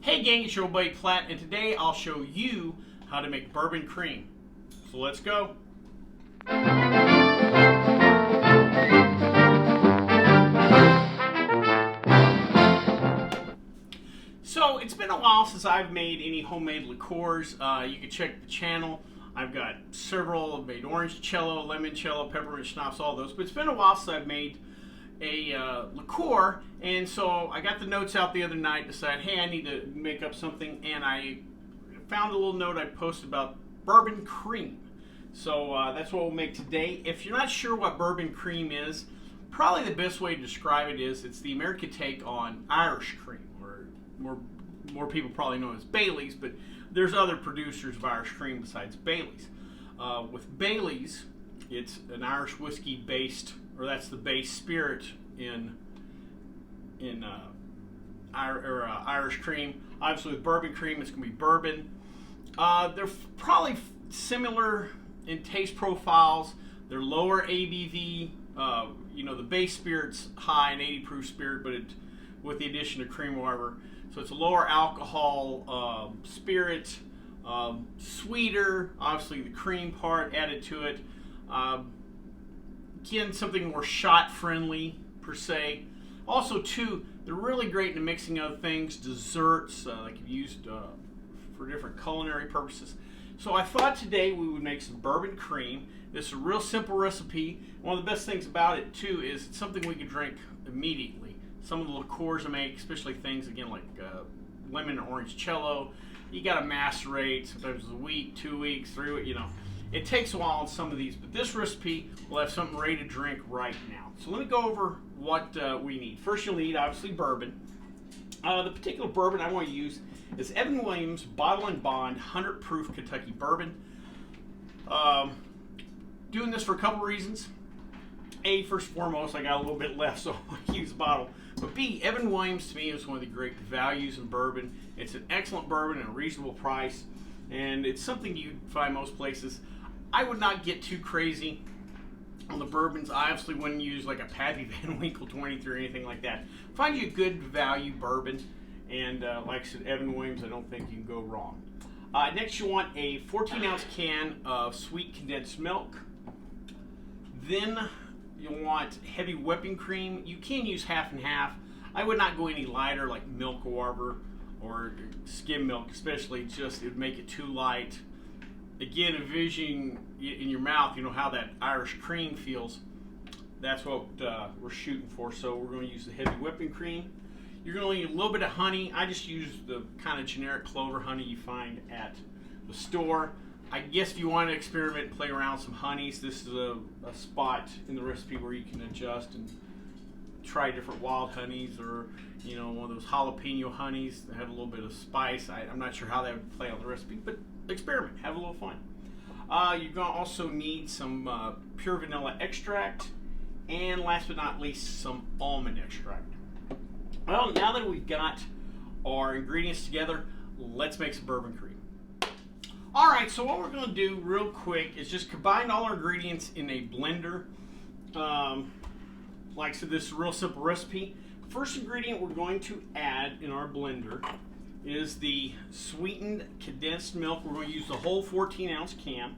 Hey gang, it's your old buddy Platt, and today I'll show you how to make bourbon cream. So let's go. So it's been a while since I've made any homemade liqueurs. You can check the channel. I've got several. I've made orangecello, limoncello, peppermint schnapps, all those. But it's been a while since I've made a liqueur, and so I got the notes out the other night, decided, hey, I need to make up something, and I found a little note I posted about bourbon cream. So that's what we'll make today. If you're not sure what bourbon cream is, probably the best way to describe it is it's the American take on Irish cream, or more people probably know it as Bailey's, but there's other producers of Irish cream besides Bailey's. With Bailey's, it's an Irish whiskey based, or that's the base spirit in Irish cream. Obviously with bourbon cream, it's going to be bourbon. They're probably similar in taste profiles. They're lower ABV. The base spirit's high, an 80 proof spirit, but with the addition of cream or whatever. So it's a lower alcohol spirit, sweeter, obviously the cream part added to it. Again, something more shot friendly per se. Also too, they're really great in mixing other things, desserts, they can be used for different culinary purposes. So I thought today we would make some bourbon cream. This is a real simple recipe. One of the best things about it too is it's something we can drink immediately. Some of the liqueurs I make, especially things again like lemon and orangecello, you got to macerate. Sometimes it's a week, 2 weeks, 3 weeks. It takes a while on some of these, but this recipe will have something ready to drink right now. So let me go over what we need. First, you'll need obviously bourbon. The particular bourbon I want to use is Evan Williams Bottle and Bond 100 proof Kentucky bourbon. Doing this for a couple reasons. A, first and foremost, I got a little bit left, so I use the bottle. But B, Evan Williams to me is one of the great values in bourbon. It's an excellent bourbon at a reasonable price, and it's something you find most places. I would not get too crazy on the bourbons. I obviously wouldn't use like a Pappy Van Winkle 23 or anything like that. Find you a good value bourbon, and like I said, Evan Williams, I don't think you can go wrong. Next, you want a 14-ounce can of sweet condensed milk. Then you'll want heavy whipping cream. You can use half and half. I would not go any lighter like milk or skim milk, especially. Just it would make it too light. Again, envisioning in your mouth, how that Irish cream feels. That's what we're shooting for. So we're going to use the heavy whipping cream. You're going to need a little bit of honey. I just use the kind of generic clover honey you find at the store. I guess if you want to experiment and play around with some honeys, this is a spot in the recipe where you can adjust and try different wild honeys, or one of those jalapeno honeys that have a little bit of spice. I'm not sure how that would play on the recipe, but experiment, have a little fun. You're going to also need some pure vanilla extract, and last but not least, some almond extract. Well, now that we've got our ingredients together, let's make some bourbon cream. Alright, so what we're going to do real quick is just combine all our ingredients in a blender. Like I said, this is a real simple recipe. First ingredient we're going to add in our blender is the sweetened condensed milk. We're going to use the whole 14-ounce can.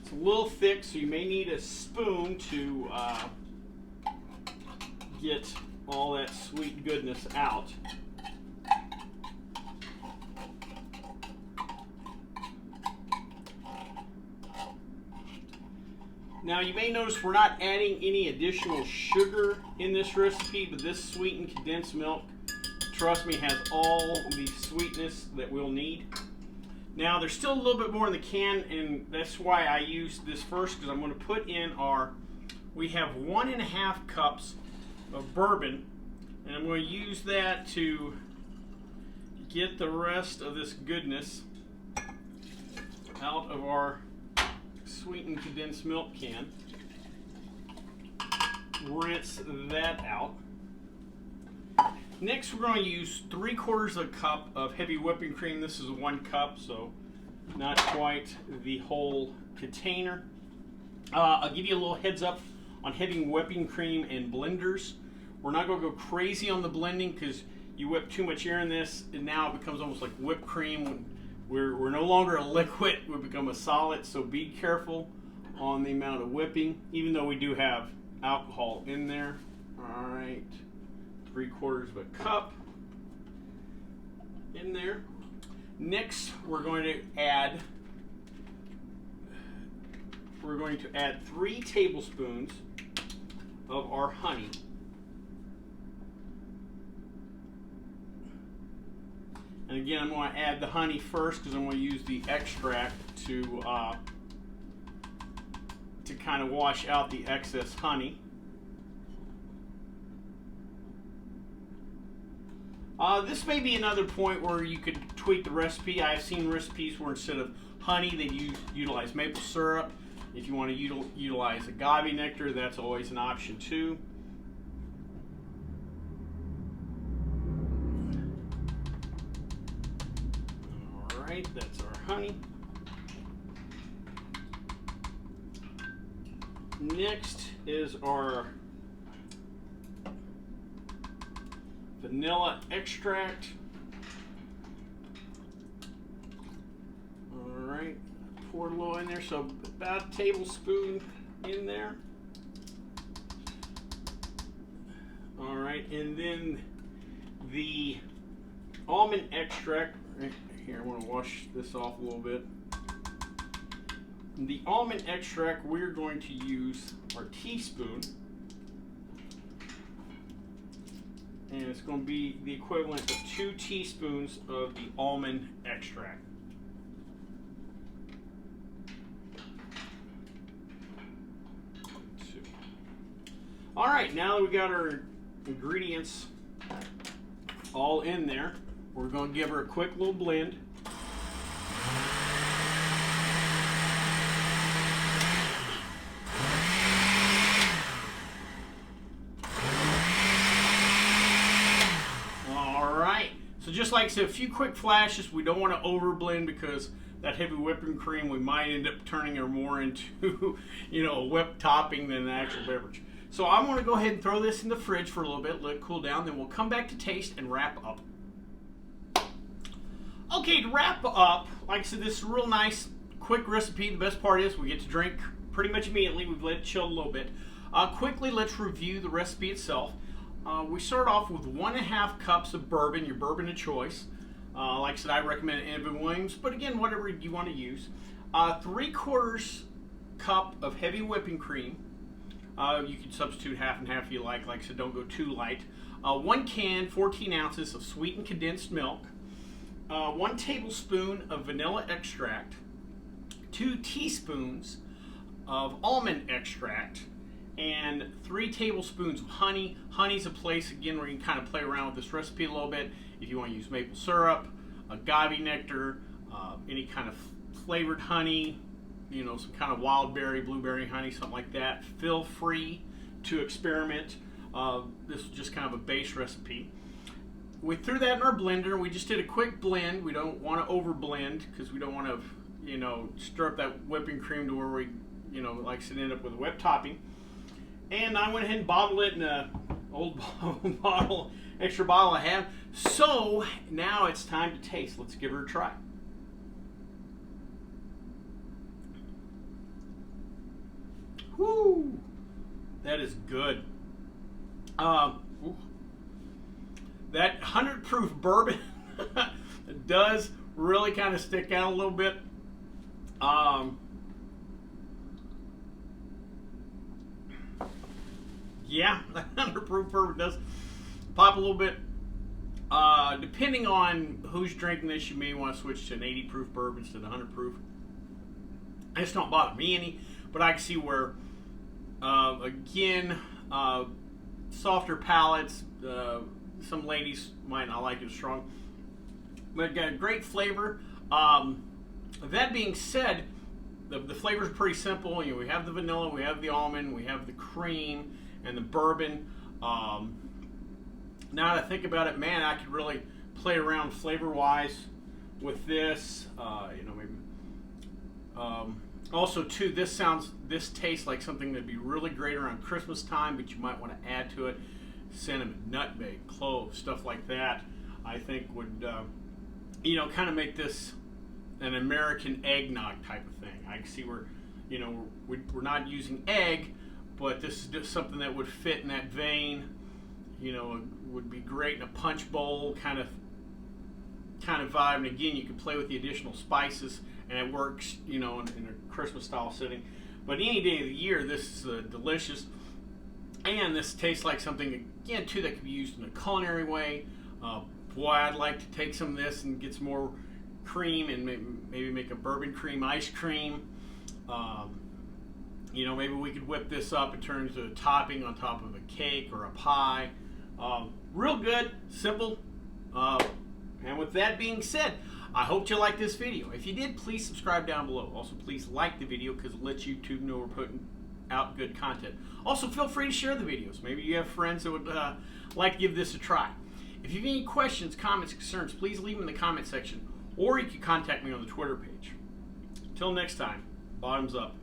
It's a little thick, so you may need a spoon to get all that sweet goodness out. Now you may notice we're not adding any additional sugar in this recipe, but this sweetened condensed milk, trust me, has all the sweetness that we'll need. Now there's still a little bit more in the can, and that's why I use this first, because I'm going to put in we have 1.5 cups of bourbon, and I'm going to use that to get the rest of this goodness out of our sweetened condensed milk can. Rinse that out. Next, we're going to use 3/4 of a cup of heavy whipping cream. This is 1 cup, so not quite the whole container. I'll give you a little heads up on heavy whipping cream and blenders. We're not going to go crazy on the blending because you whip too much air in this, and now it becomes almost like whipped cream. We're no longer a liquid, we become a solid, so be careful on the amount of whipping, even though we do have alcohol in there. All right, 3/4 of a cup in there. Next, we're going to add 3 tablespoons of our honey. And again, I'm going to add the honey first because I'm going to use the extract to kind of wash out the excess honey. This may be another point where you could tweak the recipe. I've seen recipes where instead of honey, they utilize maple syrup. If you want to utilize agave nectar, that's always an option too. All right, that's our honey. Next is our vanilla extract. All right, pour a little in there, so about a tablespoon in there. All right, and then the almond extract. Right here, I want to wash this off a little bit. The almond extract, we're going to use our teaspoon. And it's going to be the equivalent of 2 teaspoons of the almond extract. All right, now that we got our ingredients all in there, we're going to give her a quick little blend. So just like I said, a few quick flashes. We don't want to over blend because that heavy whipping cream, we might end up turning her more into, a whipped topping than an actual beverage. So I'm going to go ahead and throw this in the fridge for a little bit, let it cool down, then we'll come back to taste and wrap up. Okay, to wrap up, like I said, this is a real nice, quick recipe. The best part is we get to drink pretty much immediately. We've let it chill a little bit. Quickly, let's review the recipe itself. We start off with 1.5 cups of bourbon, your bourbon of choice. Like I said, I recommend Evan Williams, but again, whatever you want to use. 3/4 cup of heavy whipping cream. You can substitute half and half if you like. Like I said, don't go too light. 1 can, 14 ounces of sweetened condensed milk. 1 tablespoon of vanilla extract. 2 teaspoons of almond extract. And 3 tablespoons of honey. Honey's a place, again, where you can kind of play around with this recipe a little bit. If you want to use maple syrup, agave nectar, any kind of flavored honey, some kind of wild berry, blueberry honey, something like that. Feel free to experiment. This is just kind of a base recipe. We threw that in our blender. We just did a quick blend. We don't want to over blend because we don't want to, stir up that whipping cream to where we, like I said, end up with a whipped topping. And I went ahead and bottled it in an old extra bottle I have. So now it's time to taste. Let's give her a try. Whoo! That is good. That 100 proof bourbon does really kind of stick out a little bit. Yeah, that 100 proof bourbon does pop a little bit. Depending on who's drinking this, you may want to switch to an 80 proof bourbon instead of 100 proof. This don't bother me any, but I can see where, again, softer palates, some ladies might not like it strong, but it got a great flavor. That being said, the flavors are pretty simple. We have the vanilla, we have the almond, we have the cream, and the bourbon. Now that I think about it, man, I could really play around flavor-wise with this. You know, maybe. Also, too, this tastes like something that'd be really great around Christmas time, but you might want to add to it cinnamon, nutmeg, cloves, stuff like that. I think would, you know, kind of make this an American eggnog type of thing. I can see where, you know, we're not using egg, but this is just something that would fit in that vein. You know, would be great in a punch bowl kind of vibe. And again, you can play with the additional spices, and it works, you know, in a Christmas style setting. But any day of the year, this is delicious. And this tastes like something, again, too, that could be used in a culinary way. Boy, I'd like to take some of this and get some more cream and maybe make a bourbon cream ice cream. You know, maybe we could whip this up and turn it into a topping on top of a cake or a pie. Real good, simple. And with that being said, I hope you liked this video. If you did, please subscribe down below. Also, please like the video because it lets YouTube know we're putting out good content. Also, feel free to share the videos. Maybe you have friends that would like to give this a try. If you have any questions, comments, concerns, please leave them in the comment section, or you can contact me on the Twitter page. Until next time, bottoms up.